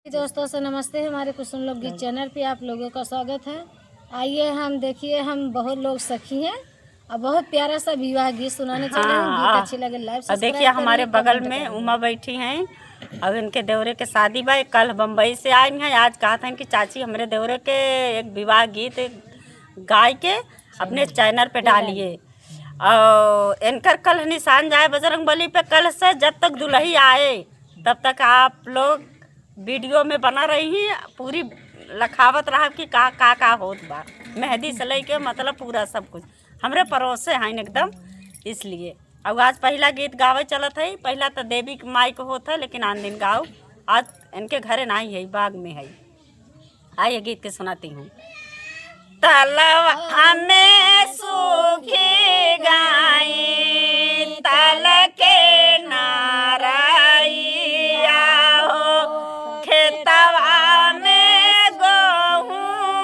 दोस्तों से नमस्ते। हमारे कुसुम लोकगीत चैनल पे आप लोगों का स्वागत है। आइए हम देखिए, हम बहुत लोग सखी हैं और बहुत प्यारा सा विवाह गीत सुनाने चले हैं। गीत अच्छी लगे लाइव और देखिए सब्सक्राइब हमारे करिए, बगल कमेंट में करिए। उमा बैठी हैं। अब इनके देवरे के शादी बा। कल बम्बई से आई हैं। आज कहा था कि चाची हमारे देवरे के एक विवाह गीत गाय के अपने चैनल पे डालिए। और इनकर कल निशान जाए बजरंगबली पे। कल से जब तक दुल्ही आए तब तक आप लोग वीडियो में बना रही हैं। पूरी लखावत रहा कि का होत बा। मेहंदी से लेके मतलब पूरा सब कुछ हमरे पड़ोसे हैं एकदम। इसलिए अब आज पहला गीत गावे चलत है। पहला तो देवी के माई को होता है, लेकिन आन दिन गाओ। आज इनके घरे नहीं है, बाग में है। आइए गीत के सुनाती हूँ। तलवा में सूखी गाई तल के नारैया हो। खेतवा में गेहूं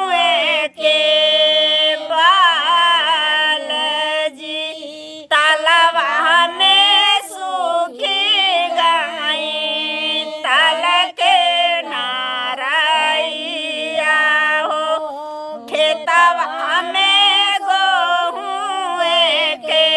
के बाल जी। तलवा में सूखी गाई तल के नारैया हो। खेतवा में गेहूं के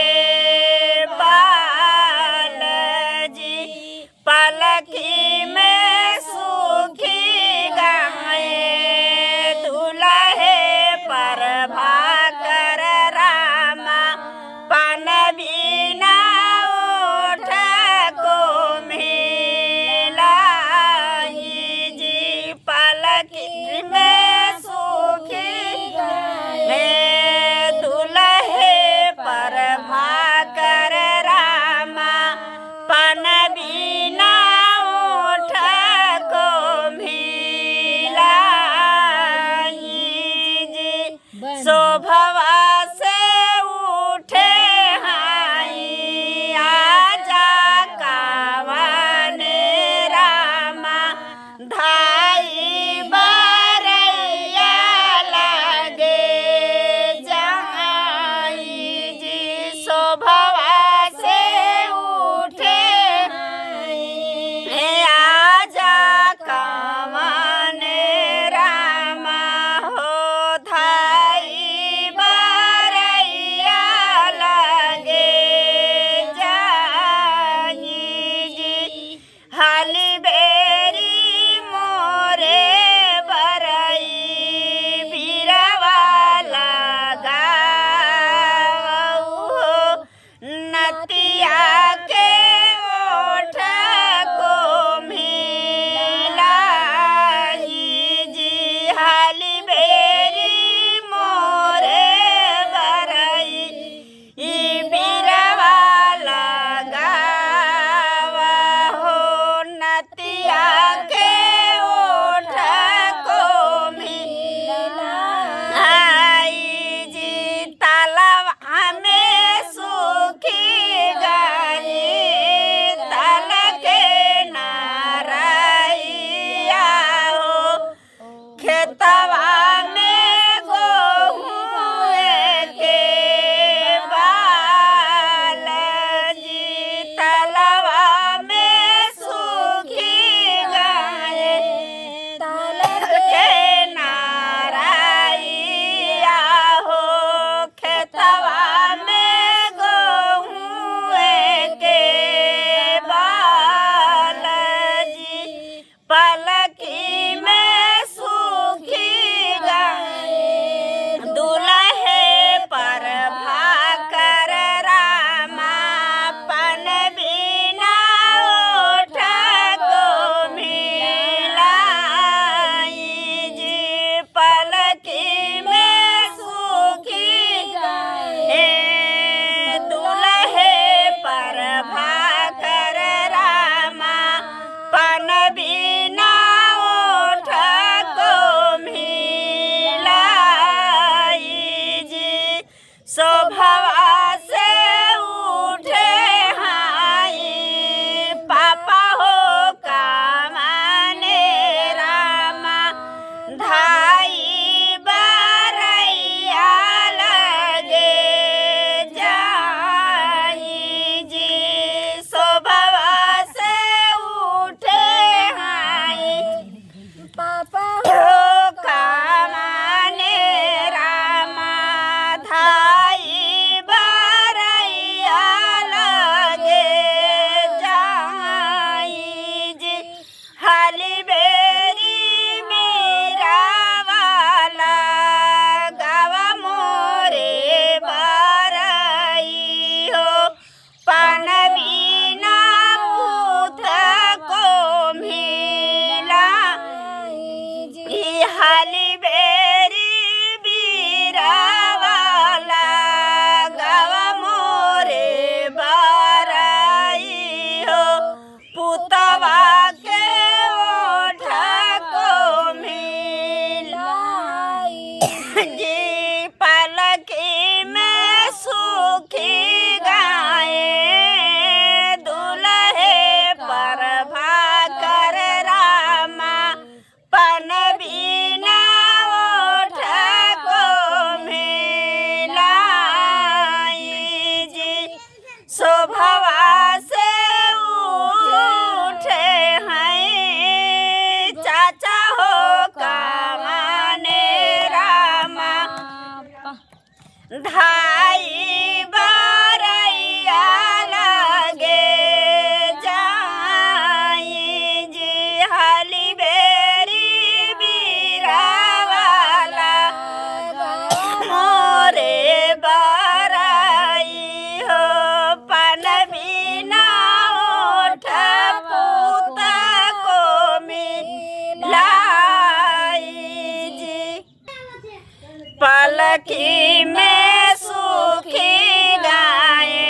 पलकी में सूखी गाये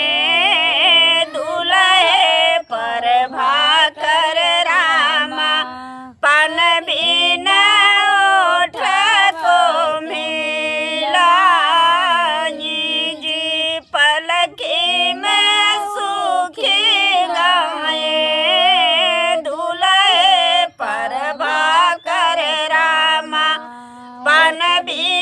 दूल्हे पर भाकर रामा पन बिना ओठ को मिला जी पलकी में सूखी गाये दूल्हे पर भाकर रामा पन भी